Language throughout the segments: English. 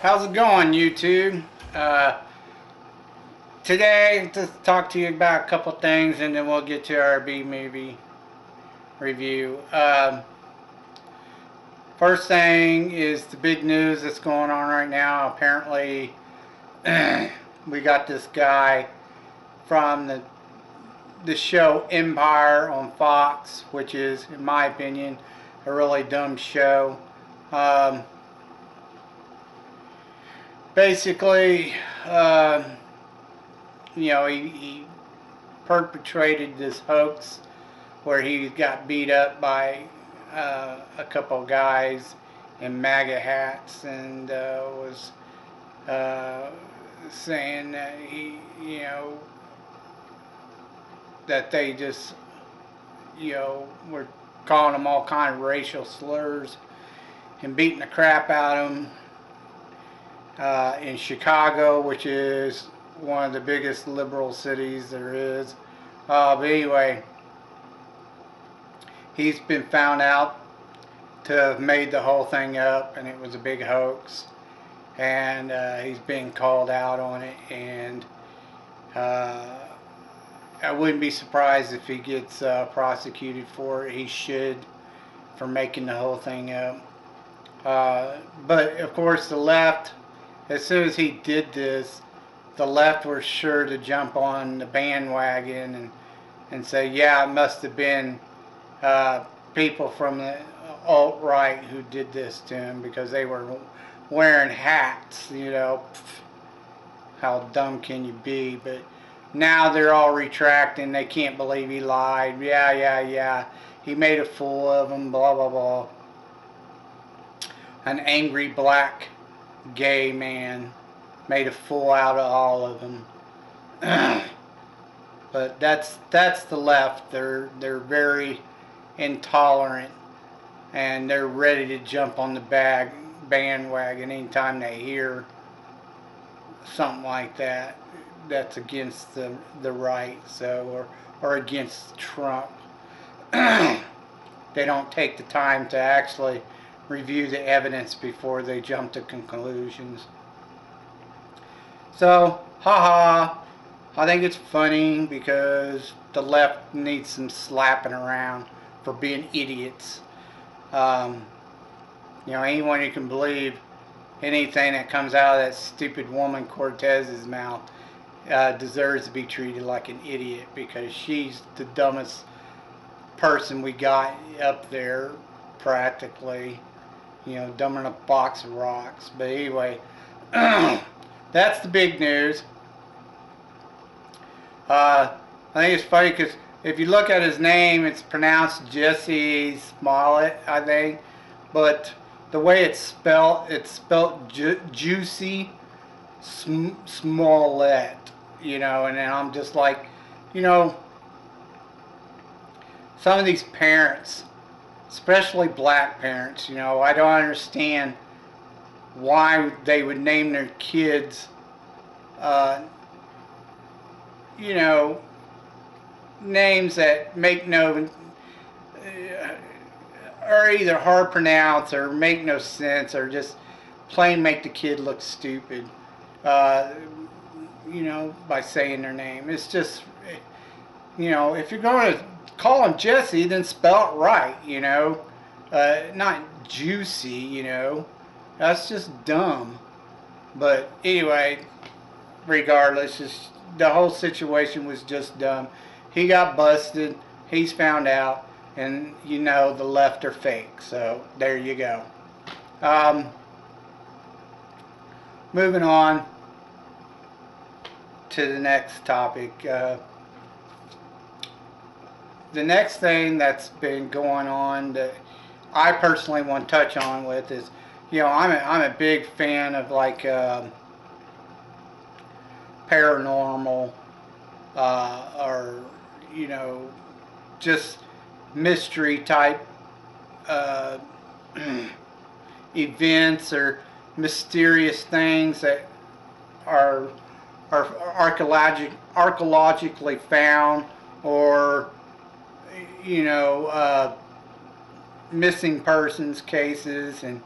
How's it going, YouTube? Today, to talk to you about a couple things, and then we'll get to our B-movie review. First thing is the big news that's going on right now. Apparently, we got this guy from the show Empire on Fox, which is, in my opinion, a really dumb show. Basically, he perpetrated this hoax where he got beat up by a couple of guys in MAGA hats, and was saying that that they just, were calling him all kind of racial slurs and beating the crap out of him. In Chicago, which is one of the biggest liberal cities there is. But anyway, he's been found out to have made the whole thing up, and it was a big hoax. And he's being called out on it, and I wouldn't be surprised if he gets prosecuted for it. He should, for making the whole thing up. But of course, the left, as soon as he did this, the left were sure to jump on the bandwagon and say, yeah, it must have been people from the alt-right who did this to him, because they were wearing hats. How dumb can you be? But now they're all retracting. They can't believe he lied. Yeah. He made a fool of them, blah, blah, blah. An angry black gay man made a fool out of all of them. But that's the left. They're very intolerant, and they're ready to jump on the bandwagon anytime they hear something like that that's against the right, or against Trump. They don't take the time to actually review the evidence before they jump to conclusions. So, haha, I think it's funny because the left needs some slapping around for being idiots. Anyone who can believe anything that comes out of that stupid woman Cortez's mouth deserves to be treated like an idiot, because she's the dumbest person we got up there, practically. Dumber than a box of rocks. But anyway, that's the big news. I think it's funny because if you look at his name, it's pronounced Jussie Smollet, I think. But the way it's spelled Jussie Smollet. And then I'm just like, some of these parents, especially black parents, I don't understand why they would name their kids, names that make no, are either hard to pronounce or make no sense, or just plain make the kid look stupid, by saying their name. It's just, if you're going to call him Jesse, then spell it right, not Juicy, that's just dumb. But anyway, regardless, the whole situation was just dumb. He got busted, he's found out, and the left are fake. So there you go. Moving on to the next topic. The next thing that's been going on that I personally want to touch on with is, I'm a big fan of like paranormal, or just mystery type events, or mysterious things that are archaeologically found, or missing persons cases, and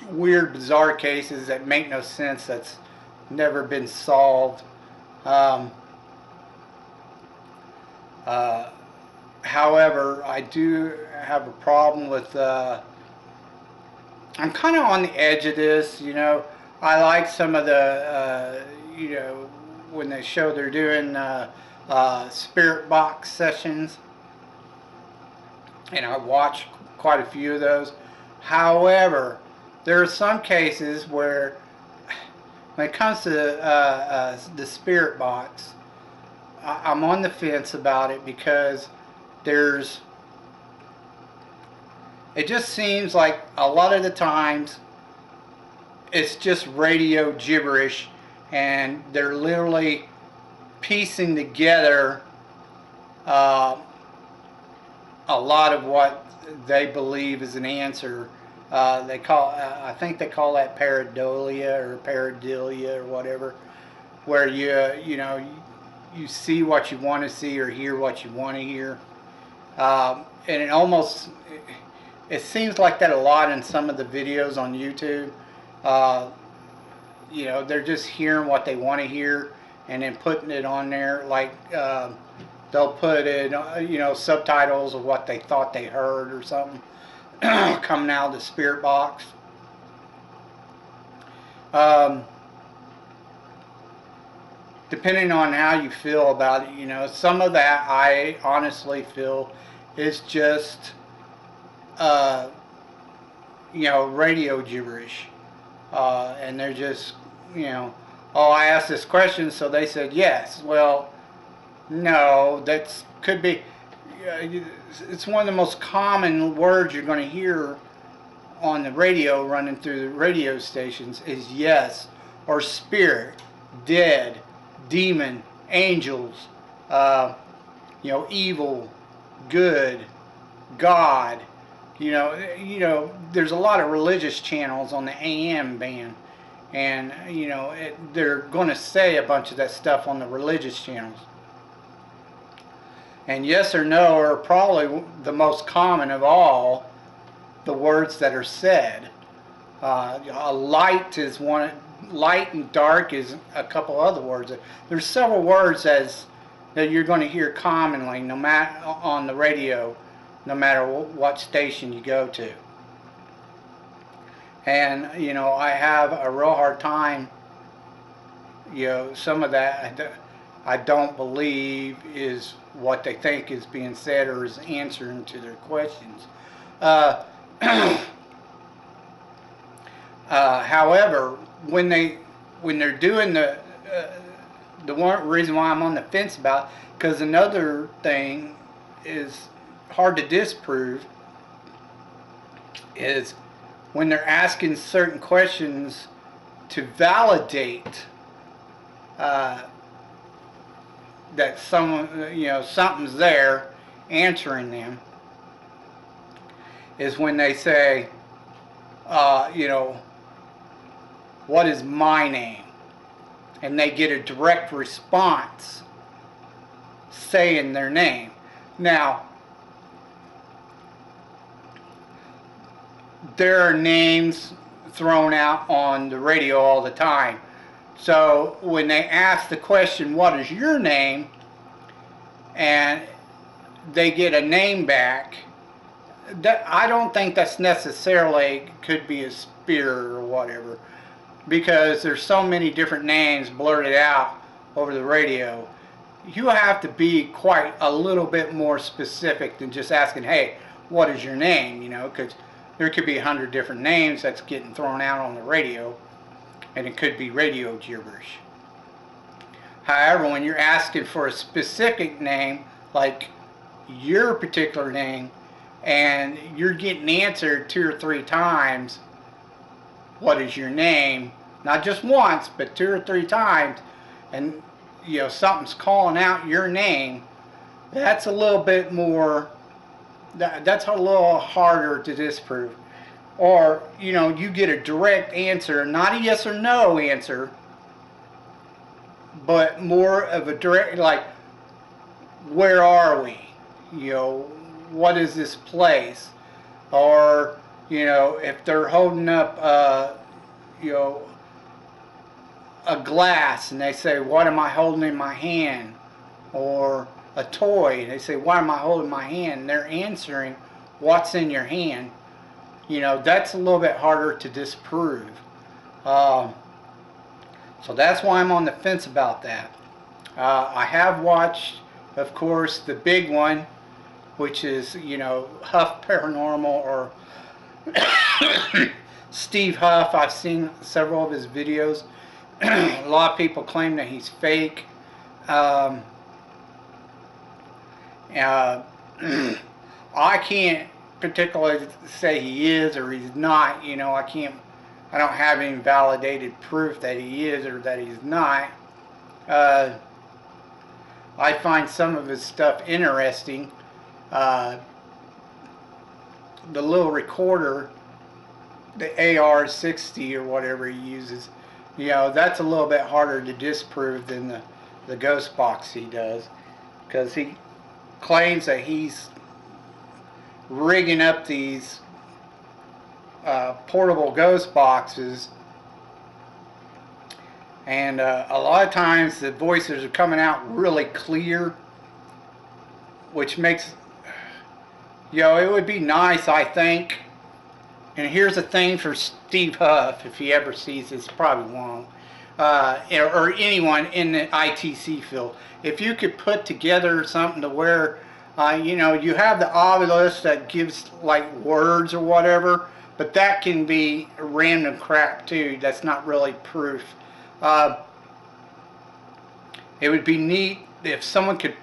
weird, bizarre cases that make no sense, that's never been solved. Um, However, I do have a problem with, I'm kind of on the edge of this, you know. I like some of the, you know, when they show they're doing spirit box sessions, and I watch quite a few of those. However, there are some cases where, when it comes to the spirit box, I'm on the fence about it, because it just seems like a lot of the times it's just radio gibberish, and they're literally piecing together a lot of what they believe is an answer. I think they call that pareidolia or pareidolia or whatever, where you know, you see what you want to see or hear what you want to hear. And it seems like that a lot in some of the videos on YouTube. You know, they're just hearing what they want to hear and then putting it on there. Like, they'll put in, you know, subtitles of what they thought they heard or something coming out of the spirit box. Depending on how you feel about it, you know, some of that I honestly feel is just, you know, radio gibberish. And they're just, you know, oh, I asked this question, so they said yes. Well, no, that could be, it's one of the most common words you're going to hear on the radio, running through the radio stations, is yes, or spirit, dead, demon, angels, you know, evil, good, God. You know, there's a lot of religious channels on the AM band, and you know, they're going to say a bunch of that stuff on the religious channels. And yes or no are probably the most common of all the words that are said. A light is one. Light and dark is a couple other words. There's several words that you're going to hear commonly, no matter on the radio, no matter what station you go to. And you know, I have a real hard time. You know, some of that I don't believe is what they think is being said or is answering to their questions. However, when they're doing the one reason why I'm on the fence about, because another thing is hard to disprove, is when they're asking certain questions to validate that someone, you know, something's there answering them, is when they say, you know, what is my name? And they get a direct response saying their name. Now, there are names thrown out on the radio all the time. So when they ask the question, what is your name? And they get a name back, I don't think that's necessarily could be a spirit or whatever, because there's so many different names blurted out over the radio. You have to be quite a little bit more specific than just asking, hey, what is your name? You know, because there could be 100 different names that's getting thrown out on the radio, and it could be radio gibberish. However, when you're asking for a specific name, like your particular name, and you're getting answered 2 or 3 times, what is your name? Not just once, but 2 or 3 times, and you know, something's calling out your name, that's a little bit more, that's a little harder to disprove. Or, you know, you get a direct answer, not a yes or no answer, but more of a direct, like, where are we? You know, what is this place? Or, you know, if they're holding up, you know, a glass and they say, what am I holding in my hand? Or a toy, and they say, why am I holding my hand? And they're answering, what's in your hand? You know, that's a little bit harder to disprove. So that's why I'm on the fence about that. I have watched, of course, the big one, which is, you know, Huff Paranormal, or Steve Huff. I've seen several of his videos. A lot of people claim that he's fake. I can't particularly say he is or he's not. You know, I don't have any validated proof that he is or that he's not. I find some of his stuff interesting. The little recorder, the AR-60 or whatever he uses, you know, that's a little bit harder to disprove than the ghost box he does, because he claims that he's rigging up these portable ghost boxes, and a lot of times the voices are coming out really clear, which makes, you know, it would be nice, I think. And here's a thing for Steve Huff, if he ever sees this, he probably won't, or anyone in the ITC field. If you could put together something to where, you know, you have the obelisk that gives like words or whatever, but that can be random crap too. That's not really proof. It would be neat if someone could,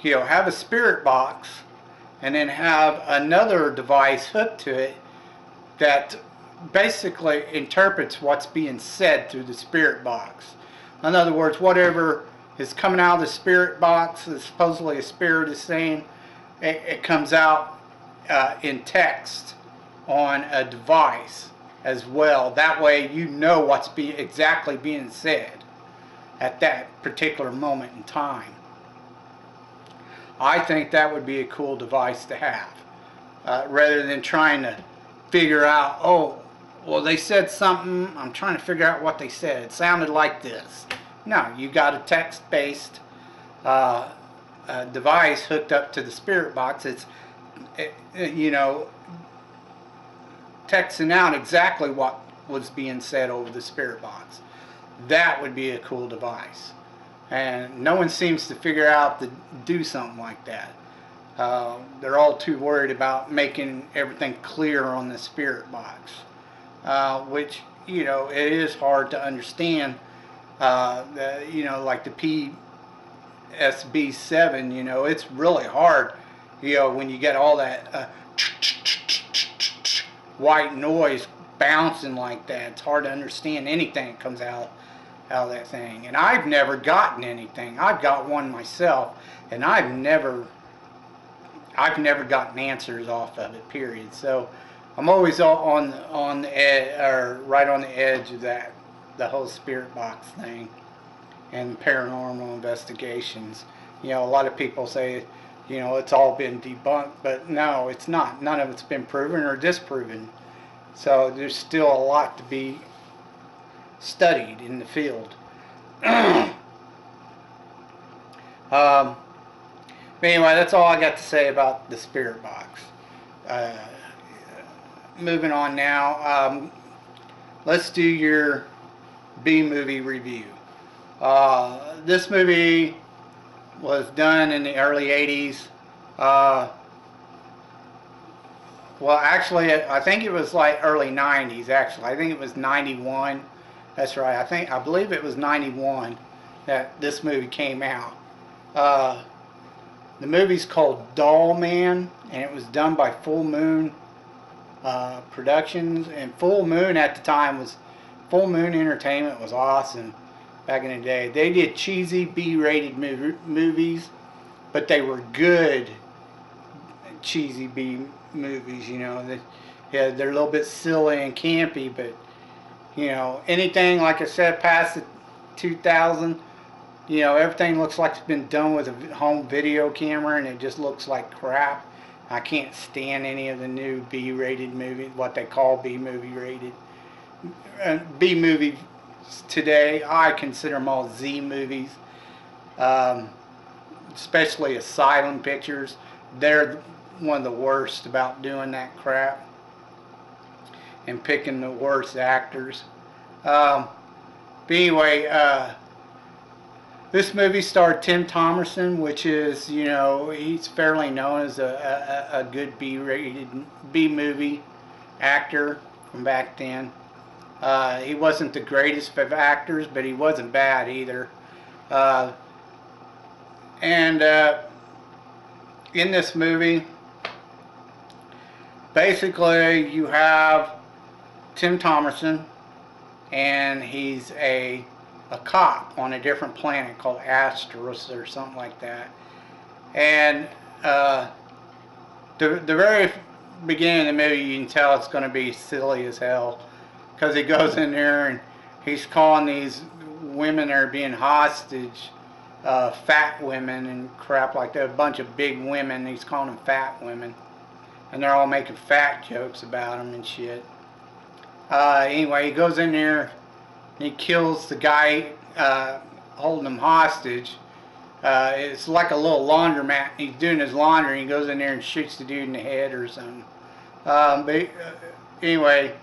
you know, have a spirit box and then have another device hooked to it that basically interprets what's being said through the spirit box. In other words, whatever is coming out of the spirit box that supposedly a spirit is saying, it comes out in text on a device as well. That way you know what's exactly being said at that particular moment in time. I think that would be a cool device to have, rather than trying to figure out, oh, well, they said something, I'm trying to figure out what they said. It sounded like this. No, you got a text-based device hooked up to the spirit box. It's, you know, texting out exactly what was being said over the spirit box. That would be a cool device. And no one seems to figure out to do something like that. They're all too worried about making everything clear on the spirit box, which, you know, it is hard to understand. You know, like the SB-7, you know, it's really hard, you know, when you get all that white noise bouncing like that. It's hard to understand anything that comes out of that thing. And I've never gotten anything. I've got one myself, and I've never gotten answers off of it, period. So I'm always on the edge, or right on the edge of that, the whole spirit box thing and paranormal investigations. You know, a lot of people say, you know, it's all been debunked, but no, it's not. None of it's been proven or disproven. So there's still a lot to be studied in the field. But anyway, that's all I got to say about the spirit box. Moving on now, let's do your B-movie review. This movie was done in the early 80s. Well, actually, I think it was like early 90s, actually. I think it was 91. That's right. I believe it was 91 that this movie came out. The movie's called Dollman, and it was done by Fullmoon Productions. And Fullmoon at the time was, Fullmoon Entertainment was awesome back in the day. They did cheesy B-rated movies, but they were good cheesy B movies, you know. They're a little bit silly and campy, but, you know, anything, like I said, past the 2000, you know, everything looks like it's been done with a home video camera, and it just looks like crap. I can't stand any of the new B-rated movies, what they call B-movie rated. B-movies today, I consider them all Z movies, um, especially asylum pictures. They're one of the worst about doing that crap and picking the worst actors. But anyway, this movie starred Tim Thomerson, which is, you know, he's fairly known as a good B-rated B-movie actor from back then. He wasn't the greatest of actors, but he wasn't bad either. And in this movie, basically you have Tim Thomerson, and he's a cop on a different planet called Asteros or something like that. And the very beginning of the movie, you can tell it's going to be silly as hell, because he goes in there and he's calling these women that are being hostage fat women and crap like that. A bunch of big women, he's calling them fat women, and they're all making fat jokes about them and shit. Anyway, he goes in there and he kills the guy holding them hostage. It's like a little laundromat. He's doing his laundry. He goes in there and shoots the dude in the head or something. Anyway,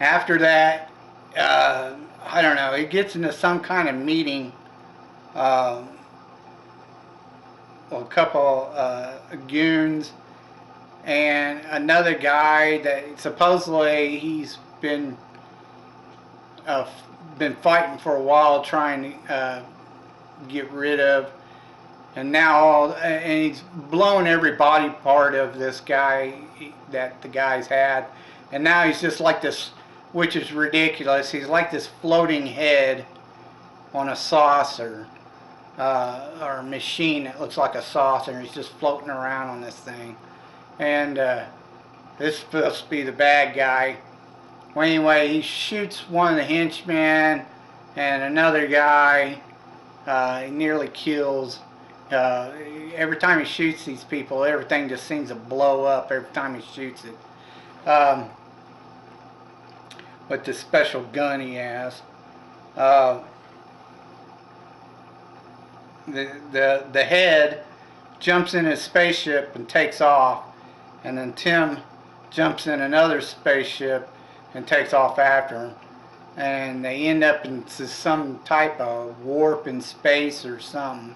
after that, I don't know, he gets into some kind of meeting with a couple goons and another guy that supposedly he's been fighting for a while, trying to get rid of, and now and he's blown every body part of this guy that the guy's had, and now he's just like this, which is ridiculous. He's like this floating head on a saucer, or a machine that looks like a saucer, and he's just floating around on this thing. And this is supposed to be the bad guy. Well, anyway, he shoots one of the henchmen, and another guy he nearly kills. Every time he shoots these people, everything just seems to blow up every time he shoots it. With this special gun he has. The head jumps in his spaceship and takes off, and then Tim jumps in another spaceship and takes off after him, and they end up in some type of warp in space or something.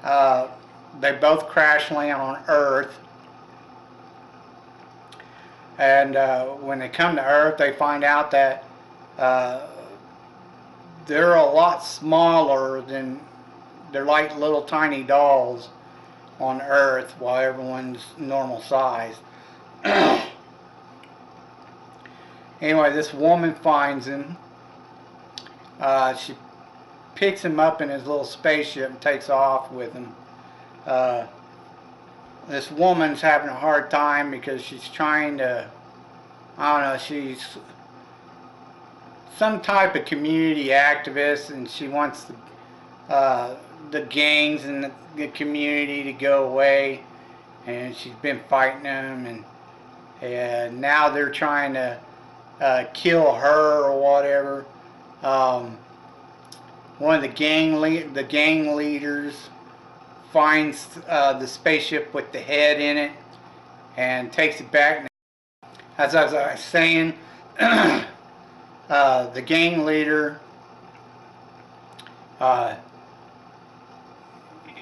They both crash land on Earth, and when they come to Earth, they find out that they're a lot smaller than, they're like little tiny dolls on Earth, while everyone's normal size. Anyway, this woman finds him. She picks him up in his little spaceship and takes off with him. This woman's having a hard time because she's trying to, I don't know, she's some type of community activist, and she wants the gangs in the community to go away, and she's been fighting them, and now they're trying to kill her or whatever. One of the gang leaders finds the spaceship with the head in it and takes it back. As I was saying, the gang leader,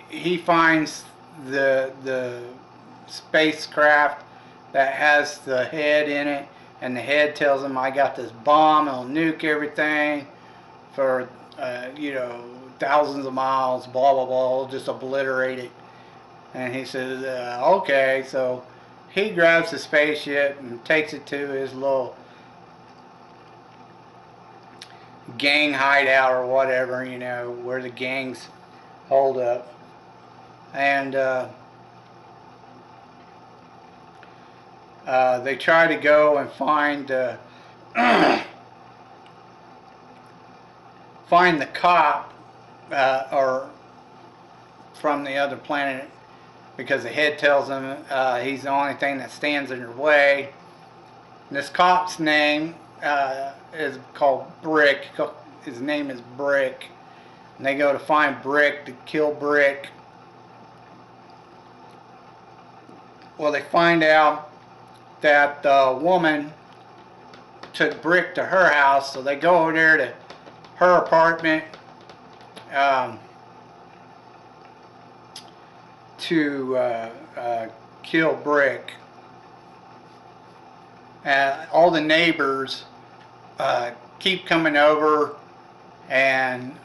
he finds the spacecraft that has the head in it, and the head tells him, I got this bomb, it'll nuke everything for you know, thousands of miles, blah blah blah, just obliterate it. And he says, okay. So he grabs the spaceship and takes it to his little gang hideout or whatever, you know, where the gangs hold up. And they try to go and find find the cop or from the other planet because the head tells him he's the only thing that stands in your way. And this cop's name is called Brick. His name is Brick. And they go to find Brick to kill Brick. Well, they find out that the woman took Brick to her house, so they go over there to her apartment to kill Brick. All the neighbors keep coming over and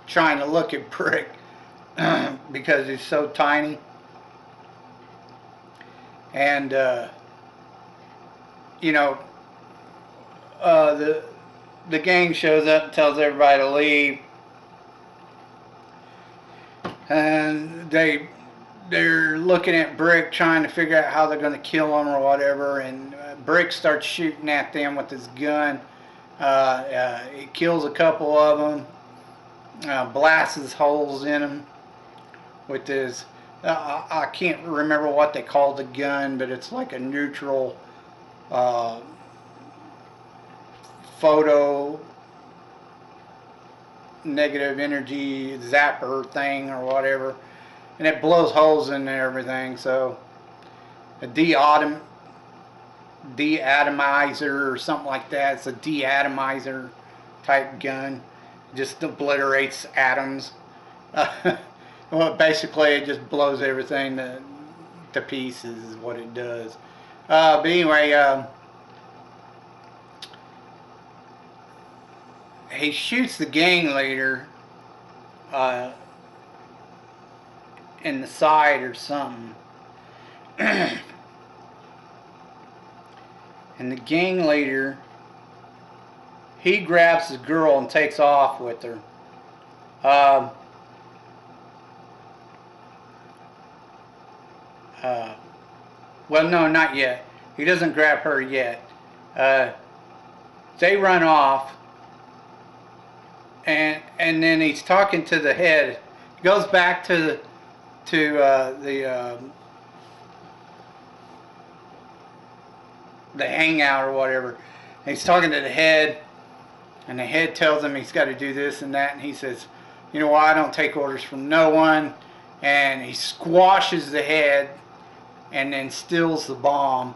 trying to look at Brick because he's so tiny. And you know, the gang shows up and tells everybody to leave, and they're looking at Brick, trying to figure out how they're going to kill him or whatever. And Brick starts shooting at them with his gun. He kills a couple of them, blasts holes in them with his. I can't remember what they call the gun, but it's like a neutral photo negative energy zapper thing or whatever, and it blows holes in everything. So a deatomizer or something like that. It's a deatomizer type gun. It just obliterates atoms. Well, basically it just blows everything to pieces is what it does. But anyway, he shoots the gang leader in the side or something. And the gang leader, he grabs the girl and takes off with her. Well, no, not yet. He doesn't grab her yet. They run off, and then he's talking to the head. He goes back to the hangout or whatever. And he's talking to the head, and the head tells him he's got to do this and that, and he says, "You know what? I don't take orders from no one." And he squashes the head and then steals the bomb.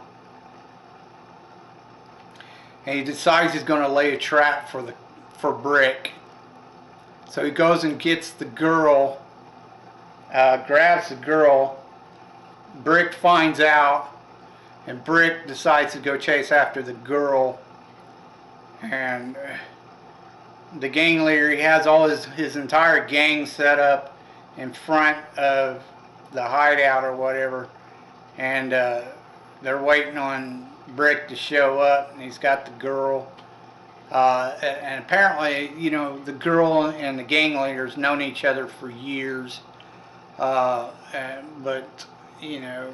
And he decides he's going to lay a trap for Brick. So he goes and gets the girl, grabs the girl. Brick finds out, and Brick decides to go chase after the girl. And the gang leader, he has all his entire gang set up in front of the hideout or whatever. And they're waiting on Brick to show up, and he's got the girl. And apparently, you know, the girl and the gang leader's known each other for years. But, you know,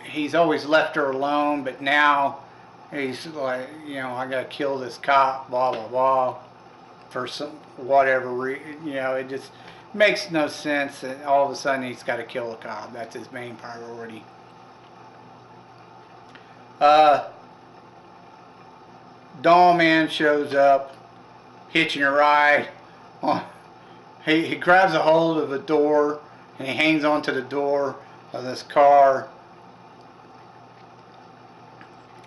he's always left her alone, but now he's like, you know, I gotta kill this cop, blah, blah, blah, for some whatever reason. You know, it just makes no sense that all of a sudden he's got to kill a cop. That's his main priority. Dollman shows up, hitching a ride. He grabs a hold of the door and he hangs onto the door of this car.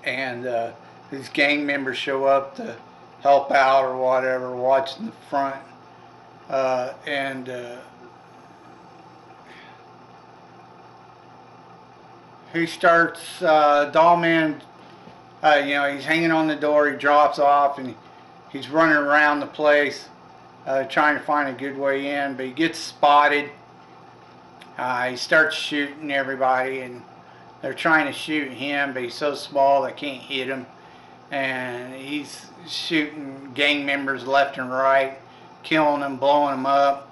And these gang members show up to help out or whatever, watching the front. He starts, Dollman, you know, he's hanging on the door, he drops off, and he's running around the place trying to find a good way in, but he gets spotted. He starts shooting everybody, and they're trying to shoot him, but he's so small they can't hit him. And he's shooting gang members left and right, killing them, blowing them up.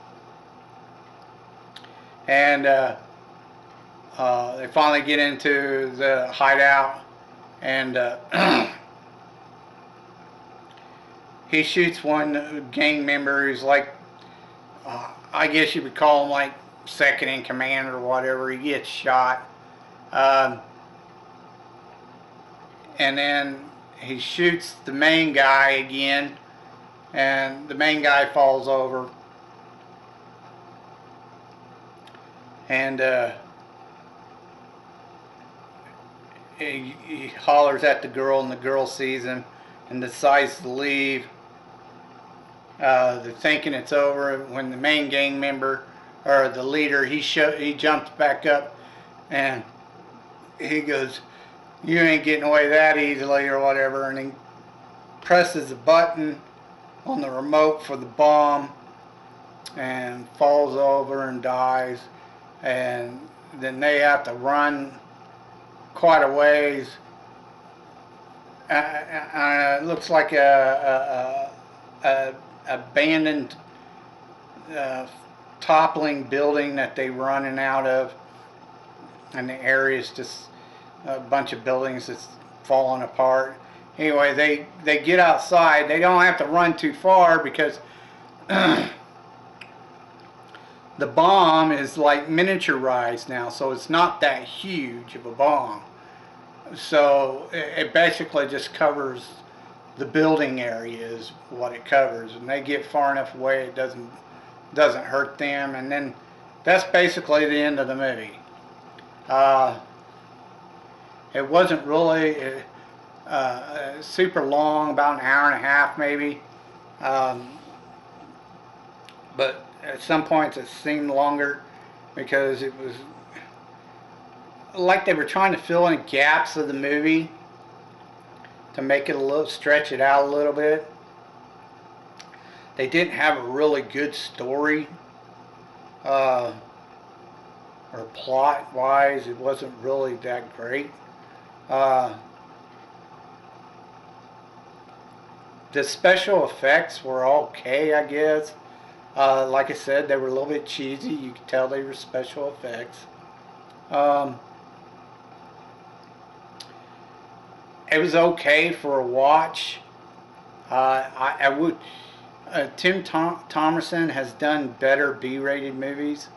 And they finally get into the hideout, and he shoots one gang member who's like, I guess you would call him like second in command or whatever. He gets shot. Um, and then he shoots the main guy again, and the main guy falls over. And he hollers at the girl, and the girl sees him and decides to leave. They're thinking it's over when the main gang member, or the leader, he jumps back up and he goes, "You ain't getting away that easily," or whatever, and he presses a button on the remote for the bomb and falls over and dies. And then they have to run quite a ways. It looks like a abandoned toppling building that they running out of, and the area is just a bunch of buildings that's falling apart. Anyway, they get outside. They don't have to run too far because the bomb is like miniaturized now, so it's not that huge of a bomb. So it basically just covers the building area is what it covers, and they get far enough away it doesn't hurt them, and then that's basically the end of the movie. It wasn't really super long, about an hour and a half maybe, but at some points it seemed longer because it was like they were trying to fill in gaps of the movie to make it stretch it out a little bit. They didn't have a really good story, or plot wise, it wasn't really that great. The special effects were okay, I guess. Like I said, they were a little bit cheesy. You could tell they were special effects. It was okay for a watch. I would. Tim Thomerson has done better B-rated movies.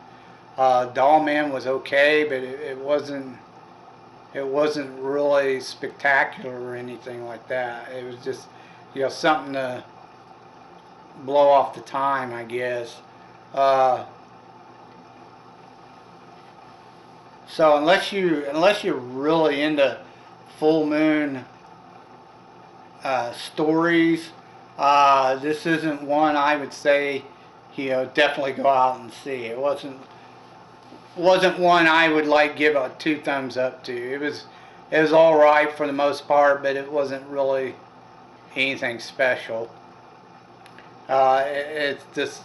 Dollman was okay, but it wasn't really spectacular or anything like that. It was just, something to blow off the time, I guess. So unless you're really into Fullmoon stories, this isn't one I would say definitely go out and see. It wasn't one I would like give a 2 thumbs up to. It was all right for the most part, but it wasn't really anything special. It's just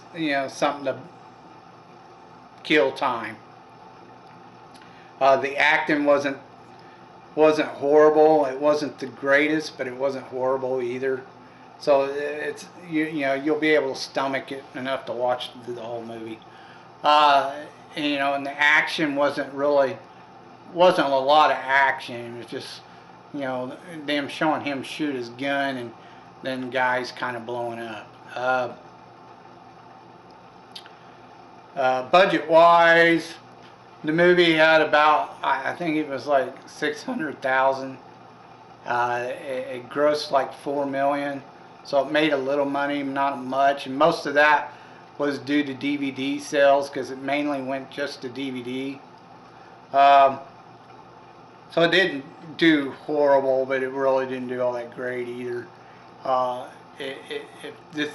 something to kill time. The acting wasn't horrible. It wasn't the greatest, but it wasn't horrible either. So it's you'll be able to stomach it enough to watch the whole movie. And the action wasn't a lot of action. It was just them showing him shoot his gun and then guys kind of blowing up. Budget wise, the movie had about, I think it was like $600,000. It grossed like $4 million, so it made a little money, not much, and most of that was due to DVD sales because it mainly went just to DVD. So it didn't do horrible, but it really didn't do all that great either. If this,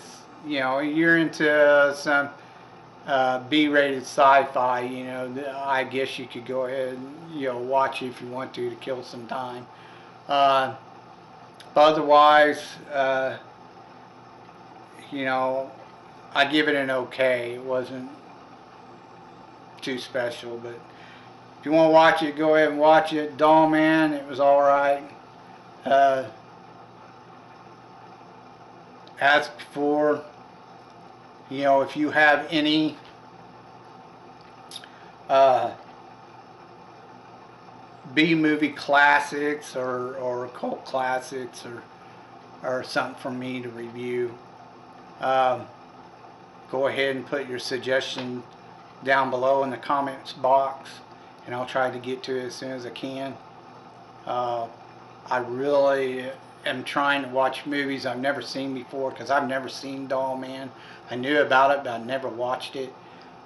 you're into some B-rated sci-fi, I guess you could go ahead and watch it if you want to kill some time. But otherwise, I give it an okay. It wasn't too special, but if you want to watch it, go ahead and watch it. Dollman, it was all right. As before, if you have any B-movie classics or cult classics or something for me to review, go ahead and put your suggestion down below in the comments box, and I'll try to get to it as soon as I can. I really am trying to watch movies I've never seen before, because I've never seen Dollman. I knew about it, but I never watched it.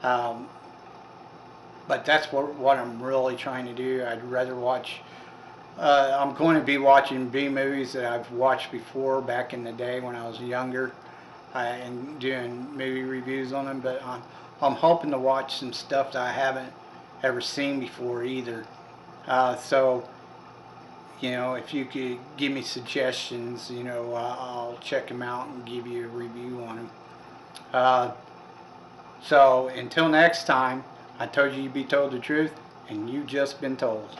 But that's what I'm really trying to do. I'd rather watch. I'm going to be watching B movies that I've watched before back in the day when I was younger, and doing movie reviews on them. But I'm hoping to watch some stuff that I haven't ever seen before either. So, you know, if you could give me suggestions, you know, I'll check them out and give you a review on them. So until next time, I told you you'd be told the truth, and you've just been told.